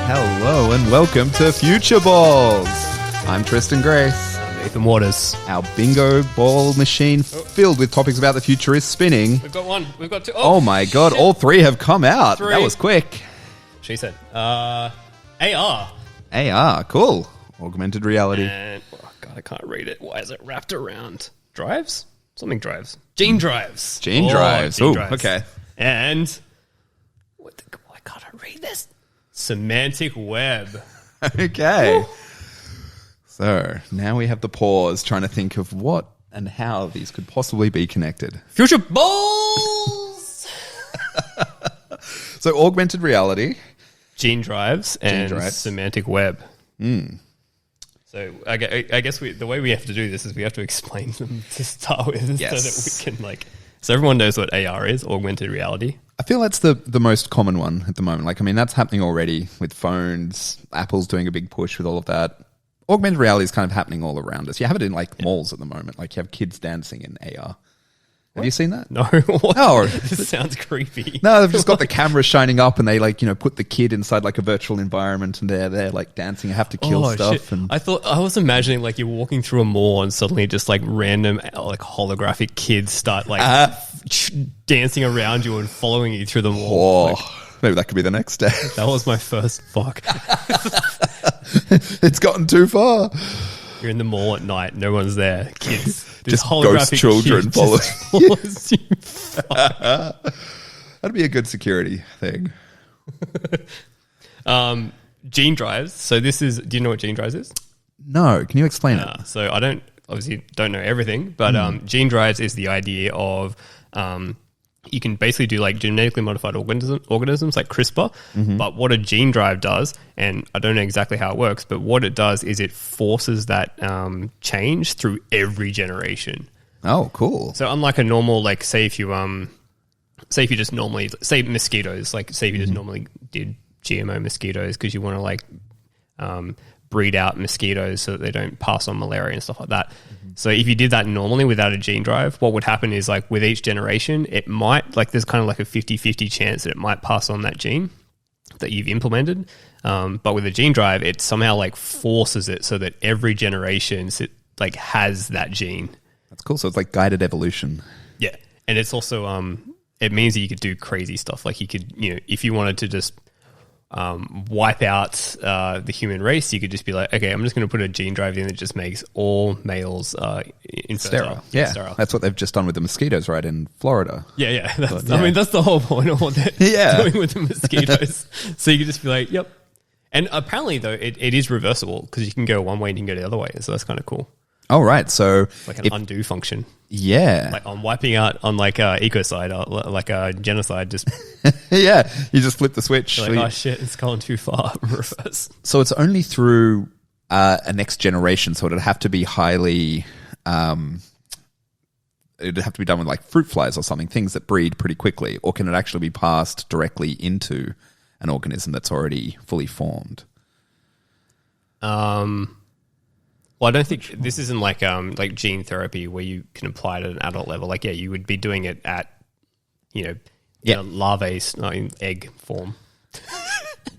Hello and welcome to Future Balls. I'm Tristan Grace. Nathan Waters. Our bingo ball machine filled with topics about the future is spinning. We've got one. We've got two. Oh my god, shit. all three have come out. Three. That was quick. She said, AR. AR, cool. Augmented reality. And, oh god, I can't read it. Why is it wrapped around? Drives? Something drives. Genedrives. Genedrives. Oh, Genedrives. okay. And, why can't I read this? Semantic Web. Okay. Woo. So now we have the pause trying to think of what and how these could possibly be connected. Future Balls! So augmented reality. Genedrives and Genedrives. Semantic Web. So I guess the way we have to do this is we have to explain them to start with, Yes. so that we can so everyone knows what AR is, augmented reality. I feel that's the most common one at the moment. Like, I mean, that's happening already with phones. Apple's doing a big push with all of that. Augmented reality is kind of happening all around us. You have it in malls at the moment. Like, you have kids dancing in AR. Have you seen that? No, No. This sounds creepy. No, they've just got the camera shining up and they put the kid inside like a virtual environment and they're like dancing and have to kill stuff. Shit. And I was imagining like you're walking through a mall and suddenly just like random like holographic kids start dancing around you and following you through the mall. Maybe that could be the next step. That was my first fuck. It's gotten too far. You're in the mall at night, no one's there. Kids. This Just ghost children follow. follows you. That'd be a good security thing. Genedrives. So this is, do you know what Genedrives is? No, can you explain it? So I obviously don't know everything, but Genedrives is the idea of you can basically do like genetically modified organisms like CRISPR, but what a gene drive does, and I don't know exactly how it works, but what it does is it forces that change through every generation. Oh, cool. So unlike a normal, like say if you just normally, say mosquitoes, like say if you just normally did GMO mosquitoes because you want to like breed out mosquitoes so that they don't pass on malaria and stuff like that. So if you did that normally without a gene drive, what would happen is like with each generation, it might, like there's kind of like a 50-50 chance that it might pass on that gene that you've implemented. But with a gene drive, it somehow like forces it so that every generation like has that gene. That's cool. So it's like guided evolution. Yeah. And it's also, it means that you could do crazy stuff. Like you could, if you wanted to just wipe out the human race, you could just be like, okay, I'm just going to put a gene drive in that just makes all males infertile. Sterile. Yeah. Sterile. That's what they've just done with the mosquitoes, right, in Florida. Yeah. I mean, that's the whole point of what they're doing with the mosquitoes. So you could just be like, yep. And apparently, though, it is reversible because you can go one way and you can go the other way. So that's kind of cool. Oh, right. So Like an undo function. Yeah. Like on wiping out on like ecocide, like a genocide, just yeah. You just flip the switch. like, oh shit, it's gone too far. Reverse. So it's only through a next generation. So it'd have to be highly... it'd have to be done with like fruit flies or something, things that breed pretty quickly. Or can it actually be passed directly into an organism that's already fully formed? Well, I don't think this isn't like gene therapy where you can apply it at an adult level. Like, yeah, you would be doing it at, in a larvae, not in egg form.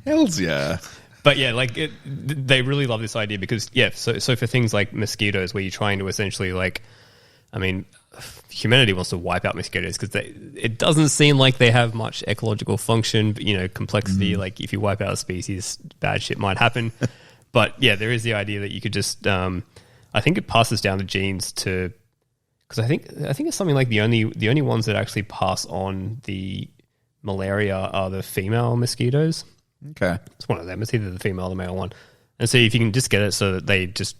Hells yeah. But yeah, like they really love this idea because so for things like mosquitoes, where you're trying to essentially humanity wants to wipe out mosquitoes because it doesn't seem like they have much ecological function, but complexity. Like if you wipe out a species, bad shit might happen. But yeah, there is the idea that you could just, I think it passes down the genes to, because I think it's something like the only ones that actually pass on the malaria are the female mosquitoes. Okay. It's one of them. It's either the female or the male one. And so if you can just get it so that they just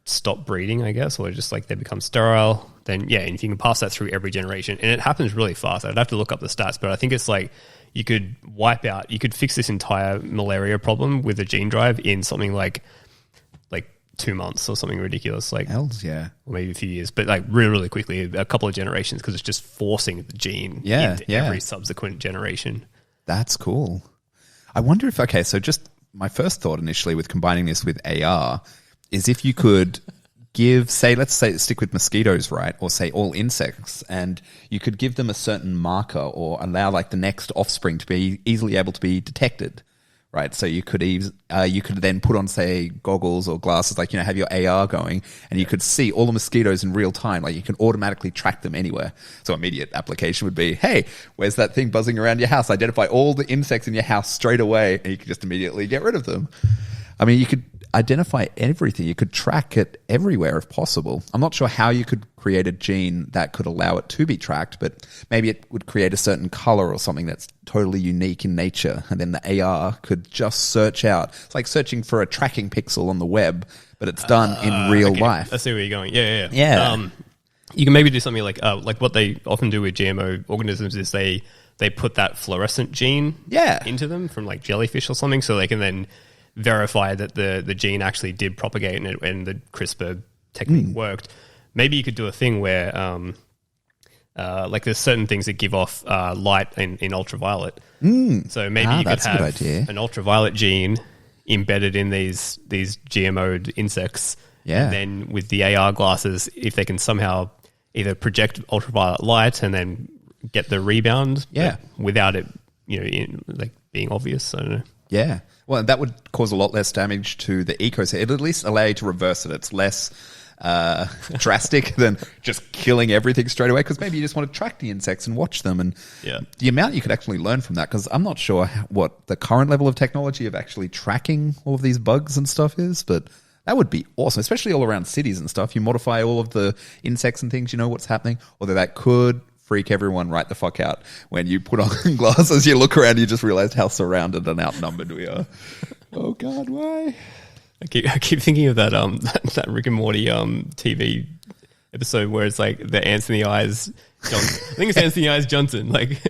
stop breeding, I guess, or just like they become sterile, then yeah, and if you can pass that through every generation, and it happens really fast. I'd have to look up the stats, but I think it's like you could fix this entire malaria problem with a gene drive in something like 2 months or something ridiculous. Like, Hells yeah. or maybe a few years, but like really, really quickly, a couple of generations, because it's just forcing the gene into every subsequent generation. That's cool. I wonder if, okay, so just my first thought initially with combining this with AR is if you could give, say, let's say stick with mosquitoes, right? Or say all insects, and you could give them a certain marker or allow like the next offspring to be easily able to be detected, right? So you could then put on, say, goggles or glasses, like, have your AR going, and you could see all the mosquitoes in real time. Like you can automatically track them anywhere. So immediate application would be, hey, where's that thing buzzing around your house? Identify all the insects in your house straight away, and you can just immediately get rid of them. I mean, you could identify everything. You could track it everywhere if possible. I'm not sure how you could create a gene that could allow it to be tracked, but maybe it would create a certain color or something that's totally unique in nature. And then the AR could just search out. It's like searching for a tracking pixel on the web, but it's done in real life. I see where you're going. Yeah. You can maybe do something like what they often do with GMO organisms is they put that fluorescent gene into them from like jellyfish or something, so they can then verify that the gene actually did propagate and the CRISPR technique worked. Maybe you could do a thing where like there's certain things that give off light in ultraviolet. So maybe you could have an ultraviolet gene embedded in these GMO'd insects. And then with the AR glasses, if they can somehow either project ultraviolet light and then get the rebound without it like being obvious. I don't know. Yeah. Well, that would cause a lot less damage to the ecosystem. It'd at least allow you to reverse it. It's less drastic than just killing everything straight away, because maybe you just want to track the insects and watch them. And the amount you could actually learn from that, because I'm not sure what the current level of technology of actually tracking all of these bugs and stuff is, but that would be awesome, especially all around cities and stuff. You modify all of the insects and things, you know what's happening, although that could freak everyone right the fuck out. When you put on glasses, you look around, you just realize how surrounded and outnumbered we are. Oh God, why? I keep thinking of that Rick and Morty TV episode where it's like the ants in the eyes. I think it's ants in the eyes Johnson. Like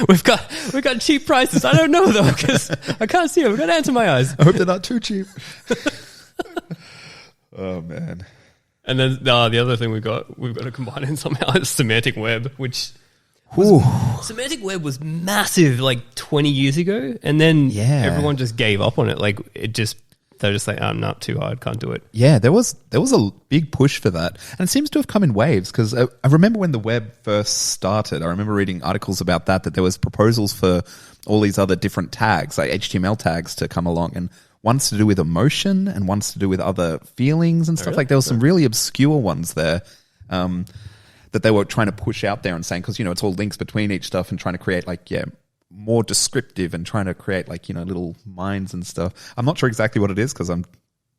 we've got cheap prices. I don't know though because I can't see them. We've got ants in my eyes. I hope they're not too cheap. Oh man. And then the other thing we've got to combine in somehow is Semantic Web, which Semantic Web was massive like 20 years ago, and then everyone just gave up on it. Like they're just like, I'm not too hard, can't do it. Yeah, there was a big push for that, and it seems to have come in waves. Because I remember when the web first started, I remember reading articles about that there was proposals for all these other different tags, like HTML tags, to come along, and one's to do with emotion and one's to do with other feelings and stuff. Like there was some really obscure ones there that they were trying to push out there and saying, because it's all links between each stuff and trying to create more descriptive and trying to create little minds and stuff. I'm not sure exactly what it is because I'm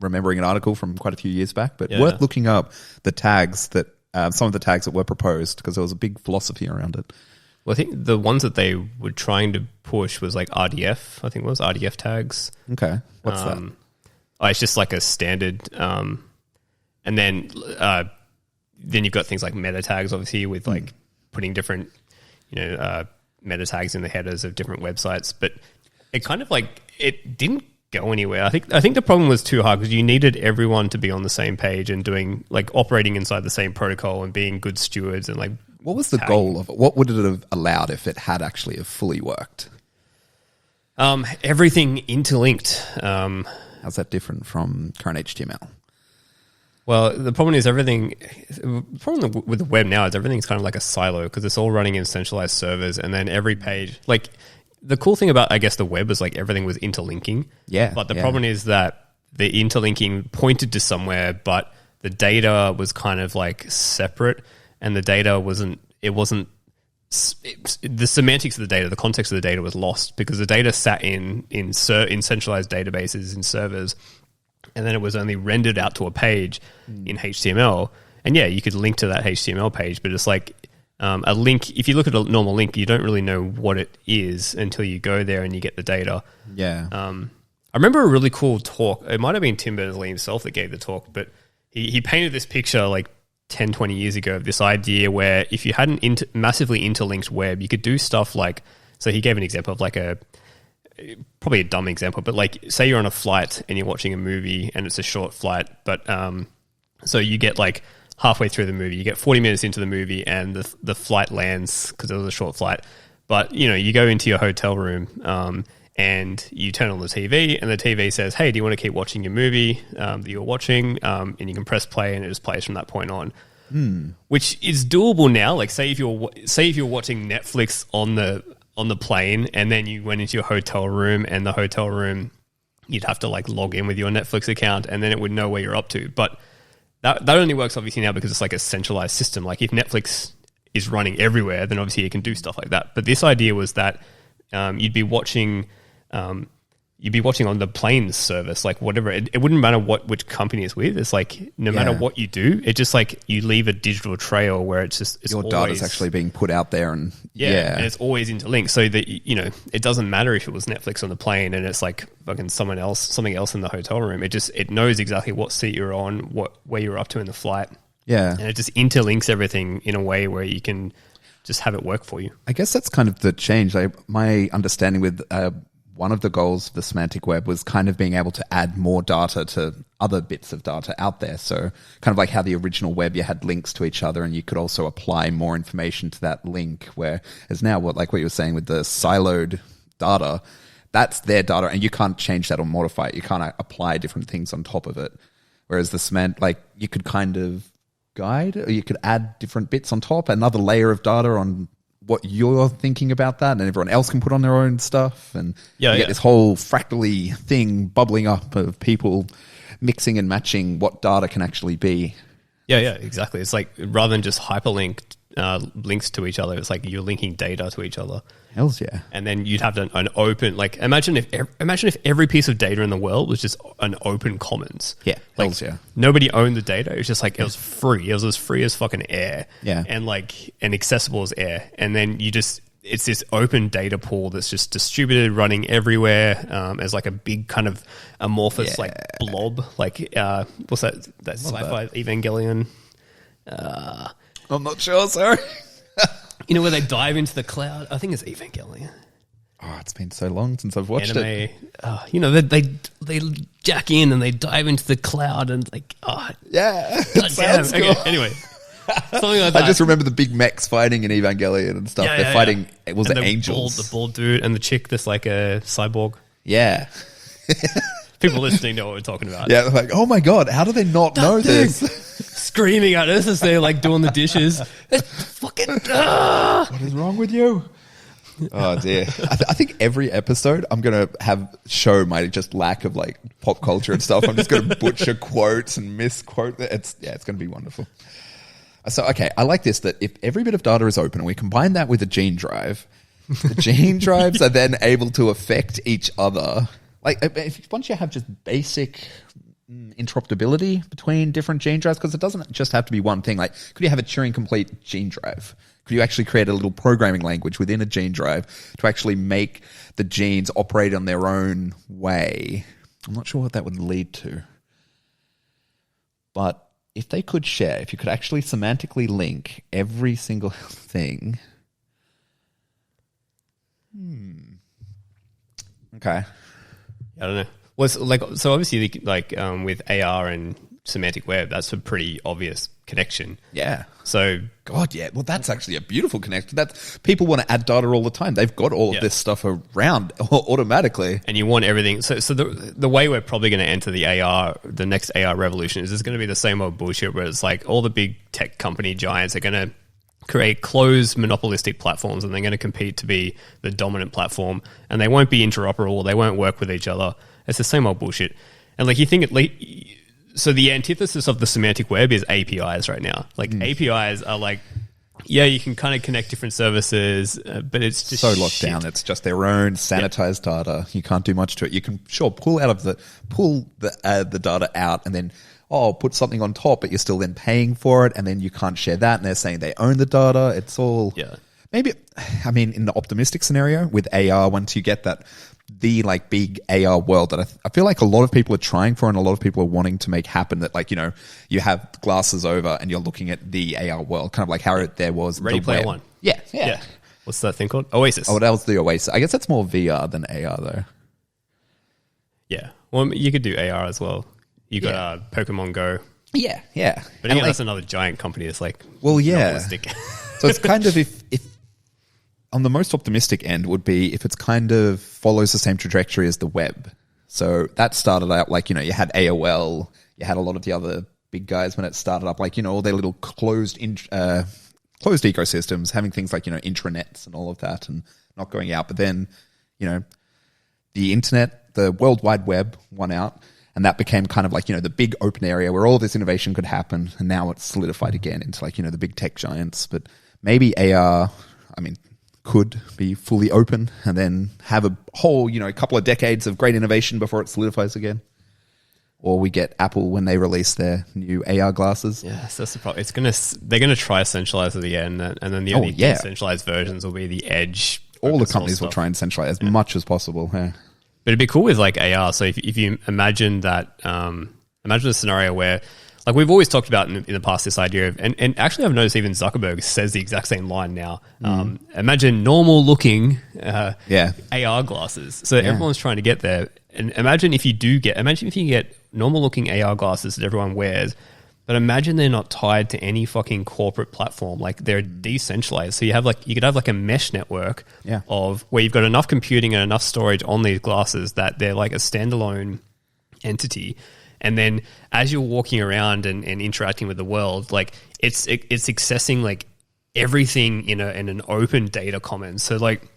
remembering an article from quite a few years back, but worth looking up the tags that some of the tags that were proposed, because there was a big philosophy around it. Well, I think the ones that they were trying to push was like RDF. I think it was RDF tags. Okay. What's that? Oh, it's just like a standard. And then you've got things like meta tags, obviously, with like putting different, meta tags in the headers of different websites. But it kind of it didn't go anywhere. I think the problem was too hard because you needed everyone to be on the same page and doing operating inside the same protocol and being good stewards and like. What was the goal of it? What would it have allowed if it had actually fully worked? Everything interlinked. How's that different from current HTML? Well, the problem with the web now is everything's kind of like a silo because it's all running in centralized servers, and then every page, the cool thing about, I guess, the web is everything was interlinking. Yeah. But the problem is that the interlinking pointed to somewhere, but the data was kind of separate. And the data the semantics of the data, the context of the data was lost because the data sat in centralized databases in servers, and then it was only rendered out to a page in HTML. And you could link to that HTML page, but it's a link. If you look at a normal link, you don't really know what it is until you go there and you get the data. Yeah. I remember a really cool talk. It might have been Tim Berners-Lee himself that gave the talk, but he painted this picture 10, 20 years ago of this idea where if you had an massively interlinked web, you could do stuff so he gave an example of probably a dumb example, but say you're on a flight and you're watching a movie and it's a short flight, but so you get halfway through the movie, you get 40 minutes into the movie and the flight lands because it was a short flight. But, you go into your hotel room and you turn on the TV, and the TV says, "Hey, do you want to keep watching your movie that you're watching?" And you can press play, and it just plays from that point on. Which is doable now. Like, say if you're watching Netflix on the plane, and then you went into your hotel room, and the hotel room, you'd have to like log in with your Netflix account, and then it would know where you're up to. But that only works obviously now because it's like a centralized system. Like, if Netflix is running everywhere, then obviously you can do stuff like that. But this idea was that you'd be watching on the plane's service, like whatever. It wouldn't matter which company it's with. It's like no matter what you do, it just like you leave a digital trail where it's your data's actually being put out there, and and it's always interlinked, so that it doesn't matter if it was Netflix on the plane and it's like fucking something else in the hotel room. It knows exactly what seat you're on, where you're up to in the flight. Yeah. And it just interlinks everything in a way where you can just have it work for you. I guess that's kind of the change. My understanding with one of the goals of the Semantic Web was kind of being able to add more data to other bits of data out there. So kind of like how the original web, you had links to each other, and you could also apply more information to that link, whereas now what you were saying with the siloed data, that's their data, and you can't change that or modify it. You can't apply different things on top of it. Whereas the Semantic, you could kind of guide, or you could add different bits on top, another layer of data on what you're thinking about that, and everyone else can put on their own stuff, and you get this whole fractally thing bubbling up of people mixing and matching what data can actually be. Yeah, exactly. It's like rather than just hyperlinked links to each other, it's like you're linking data to each other. Hells yeah. And then you'd have an open, like imagine if every piece of data in the world was just an open commons. Yeah, like hells yeah. Nobody owned the data. It was just like it was free. It was as free as fucking air. Yeah. And accessible as air. And then it's this open data pool that's just distributed, running everywhere as like a big kind of amorphous like blob. Like what's that sci-fi Evangelion? I'm not sure, sorry. Where they dive into the cloud. I think it's Evangelion. Oh, it's been so long since I've watched it. They jack in and they dive into the cloud and like, yeah. God damn. Cool. Okay, anyway. Something like that. I just remember the big mechs fighting in Evangelion and stuff. They're fighting, was it angels? The bald dude and the chick that's like a cyborg. Yeah. People listening know what we're talking about. Yeah, they're like, oh my God, how do they not know this? Screaming at us as they're like doing the dishes. It's fucking. What is wrong with you? Oh dear. I think every episode I'm going to show my just lack of like pop culture and stuff. I'm just going to butcher quotes and misquote. It's going to be wonderful. So, okay, I like this, that if every bit of data is open and we combine that with a gene drive, the gene drives are then able to affect each other. Like, once you have just basic interoperability between different gene drives, because it doesn't just have to be one thing. Like, could you have a Turing complete gene drive? Could you actually create a little programming language within a gene drive to actually make the genes operate on their own way? I'm not sure what that would lead to. But if they could share, if you could actually semantically link every single thing. Okay. I don't know. Well, so obviously, with AR and semantic web, that's a pretty obvious connection. Yeah. So, God, yeah. Well, that's actually a beautiful connection. That's people want to add data all the time. They've got all of this stuff around automatically, and you want everything. So the way we're probably going to enter the next AR revolution is going to be the same old bullshit where it's like all the big tech company giants are going to create closed monopolistic platforms, and they're going to compete to be the dominant platform, and they won't be interoperable. They won't work with each other. It's the same old bullshit. And like you think so the antithesis of the semantic web is APIs right now. Like APIs are like, yeah, you can kind of connect different services, but it's just so locked down. It's just their own sanitized data. You can't do much to it. You can pull the data out and then put something on top, but you're still then paying for it, and then you can't share that. And they're saying they own the data. It's all maybe. I mean, in the optimistic scenario with AR, once you get that. The like big AR world that I feel like a lot of people are trying for, and a lot of people are wanting to make happen, that like, you have glasses over and you're looking at the AR world, kind of like how there was Ready Player One. Yeah. What's that thing called? Oasis. Oh, that was the Oasis. I guess that's more VR than AR though. Yeah. Well, you could do AR as well. You got Pokemon Go. Yeah. But again, that's another giant company that's like monopolistic. So it's kind of if on the most optimistic end would be if it's kind of follows the same trajectory as the web. So that started out like, you had AOL, you had a lot of the other big guys when it started up, like, all their little closed ecosystems, having things like, intranets and all of that and not going out. But then, the internet, the World Wide Web won out, and that became kind of like, the big open area where all this innovation could happen. And now it's solidified again into like, the big tech giants. But maybe AR, could be fully open and then have a whole, a couple of decades of great innovation before it solidifies again. Or we get Apple when they release their new AR glasses. Yes, that's the problem. They're gonna try centralize at the end, and then the only decentralized versions will be the edge. All the companies will try and centralize as much as possible. Yeah. But it'd be cool with like AR. So if you imagine that, imagine a scenario where, like we've always talked about in the past, this idea of, and actually I've noticed even Zuckerberg says the exact same line now. Imagine normal looking AR glasses. So everyone's trying to get there. And imagine if you get normal looking AR glasses that everyone wears, but imagine they're not tied to any fucking corporate platform. Like they're decentralized. So you could have like a mesh network of where you've got enough computing and enough storage on these glasses that they're like a standalone entity. And then as you're walking around and interacting with the world, like it's accessing like everything in an open data commons. So like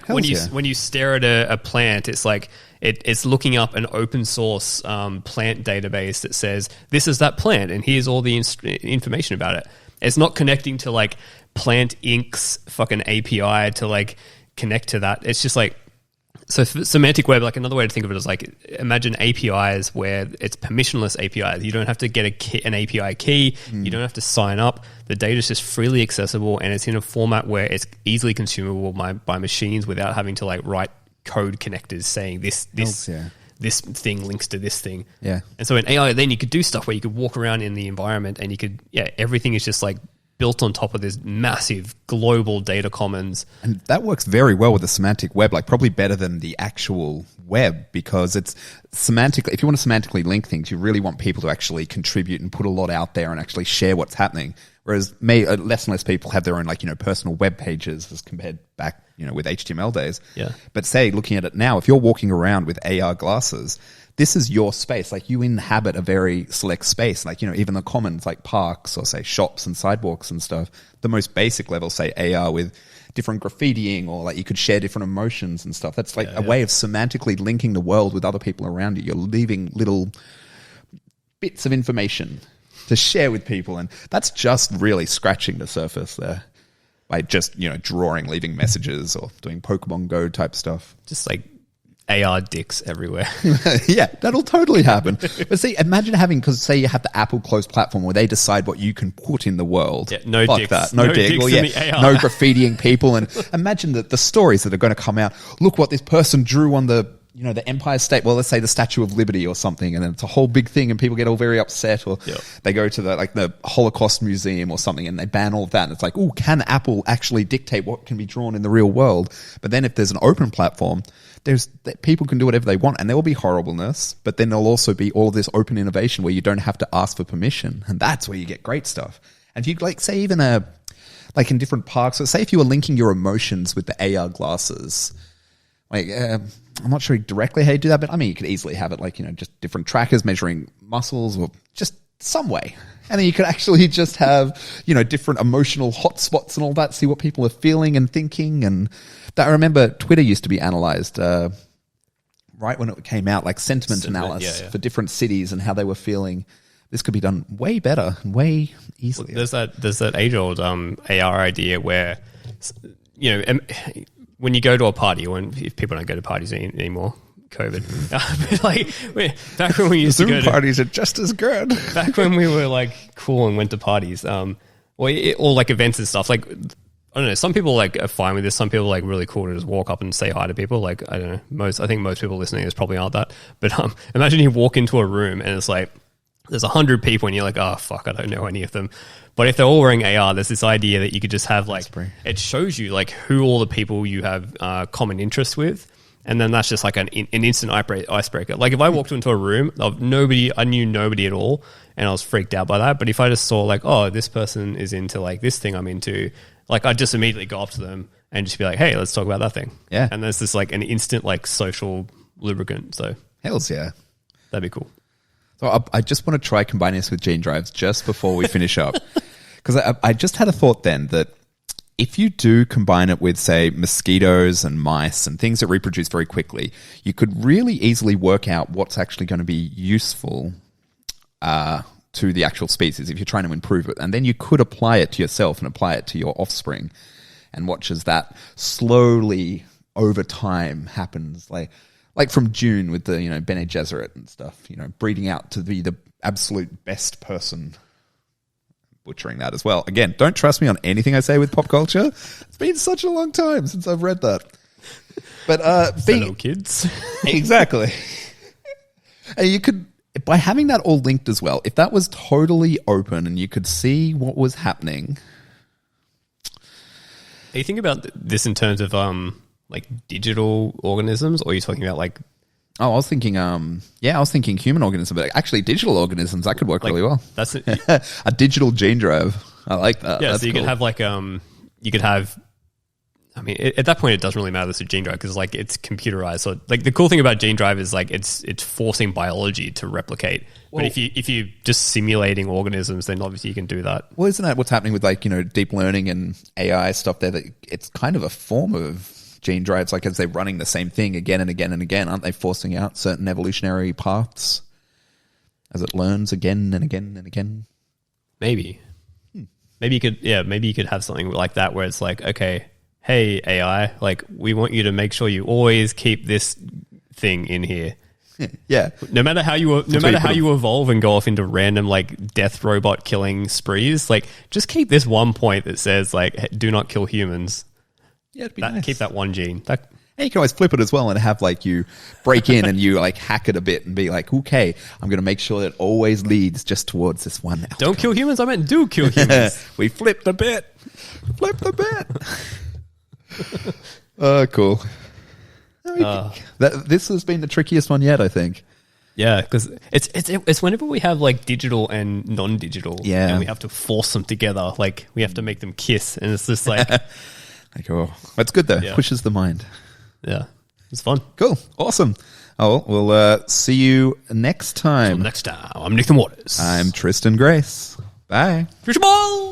when you stare at a plant, it's like it's looking up an open source plant database that says this is that plant and here's all the information about it. It's not connecting to like Plant Inc.'s fucking API to like connect to that. It's just like, so semantic web, like another way to think of it is like, imagine APIs where it's permissionless APIs. You don't have to get an API key. You don't have to sign up. The data is just freely accessible and it's in a format where it's easily consumable by machines without having to like write code connectors saying this thing links to this thing. Yeah. And so in AI, then you could do stuff where you could walk around in the environment and you could, everything is just like built on top of this massive global data commons. And that works very well with the semantic web, like probably better than the actual web, because it's semantically, if you want to semantically link things, you really want people to actually contribute and put a lot out there and actually share what's happening. Whereas less and less people have their own like, personal web pages as compared back, with HTML days. Yeah. But say, looking at it now, if you're walking around with AR glasses, this is your space. Like you inhabit a very select space. Like, even the commons like parks or say shops and sidewalks and stuff, the most basic level, say AR with different graffitiing or like you could share different emotions and stuff. That's like a way of semantically linking the world with other people around you. You're leaving little bits of information to share with people. And that's just really scratching the surface there by just, drawing, leaving messages or doing Pokemon Go type stuff. Just like AR dicks everywhere. Yeah, that'll totally happen. But see, imagine having, because say you have the Apple closed platform where they decide what you can put in the world. Yeah, no Fuck dicks. that. No dick. Well, no graffitiing people. And imagine the stories that are going to come out. Look what this person drew on the Empire State. Well, let's say the Statue of Liberty or something, and then it's a whole big thing, and people get all very upset, or they go to the Holocaust Museum or something, and they ban all of that. And it's like, oh, can Apple actually dictate what can be drawn in the real world? But then if there's an open platform, people can do whatever they want, and there will be horribleness, but then there'll also be all of this open innovation where you don't have to ask for permission, and that's where you get great stuff. And if you like, say even like in different parks, so say if you were linking your emotions with the AR glasses. Like, I'm not sure directly how you do that, but you could easily have it like, just different trackers measuring muscles or just some way. And then you could actually just have, different emotional hotspots and all that, see what people are feeling and thinking. And that, I remember Twitter used to be analyzed, right when it came out, like sentiment analysis for different cities and how they were feeling. This could be done way better and way easier. Well, there's that age-old AR idea where, when you go to a party, or if people don't go to parties anymore, COVID. But like back when we used to go to parties are just as good. Back when we were like cool and went to parties, or like events and stuff. Like I don't know, some people like are fine with this. Some people are like really cool to just walk up and say hi to people. Like I don't know, I think most people listening to this probably aren't that. But imagine you walk into a room and it's like there's 100 people and you're like, oh fuck, I don't know any of them. But if they're all wearing AR, there's this idea that you could just have like, it shows you like who all the people you have common interests with. And then that's just like an instant icebreaker. Like if I walked into a room of nobody, I knew nobody at all, and I was freaked out by that. But if I just saw like, oh, this person is into like this thing I'm into, like I'd just immediately go up to them and just be like, hey, let's talk about that thing. Yeah. And there's this like an instant like social lubricant. So Hells yeah. that'd be cool. So I just want to try combining this with Genedrives just before we finish up. Because I just had a thought then that if you do combine it with, say, mosquitoes and mice and things that reproduce very quickly, you could really easily work out what's actually going to be useful to the actual species if you're trying to improve it. And then you could apply it to yourself and apply it to your offspring and watch as that slowly over time happens. Like from June with the, Bene Gesserit and stuff, breeding out to be the absolute best person. Butchering that as well. Again, don't trust me on anything I say with pop culture. It's been such a long time since I've read that. But fellow kids. Exactly. And you could, by having that all linked as well, if that was totally open and you could see what was happening. Are you thinking about this in terms of like digital organisms, or are you talking about like? Oh, I was thinking, human organism, but actually digital organisms, that could work really well. That's it. A digital gene drive. I like that. Yeah, That's so you cool. could have like, you could have, I mean, at that point, it doesn't really matter. It's a gene drive because like it's computerized. So like the cool thing about gene drive is like it's forcing biology to replicate. Well, but if you're just simulating organisms, then obviously you can do that. Well, isn't that what's happening with like, deep learning and AI stuff there? That it's kind of a form of gene drives, like as they're running the same thing again and again and again, aren't they forcing out certain evolutionary paths as it learns again and again and again? Maybe you could have something like that where it's like, okay, hey AI, like we want you to make sure you always keep this thing in here. Yeah. No matter how you evolve and go off into random like death robot killing sprees, like just keep this one point that says like do not kill humans. Yeah, it'd be nice. Keep that one gene. And you can always flip it as well and have like you break in and you like hack it a bit and be like, okay, I'm going to make sure that it always leads just towards this one outcome. Don't kill humans. I meant do kill humans. We flipped a bit. Oh, cool. This has been the trickiest one yet, I think. Yeah, because it's whenever we have like digital and non-digital, and we have to force them together, like we have to make them kiss, and it's just like, like, oh, that's good though. Yeah. Pushes the mind. Yeah, it's fun. Cool, awesome. Oh, we'll see you next time. Until next time, I'm Nathan Waters. I'm Tristan Grace. Bye. Future Ball.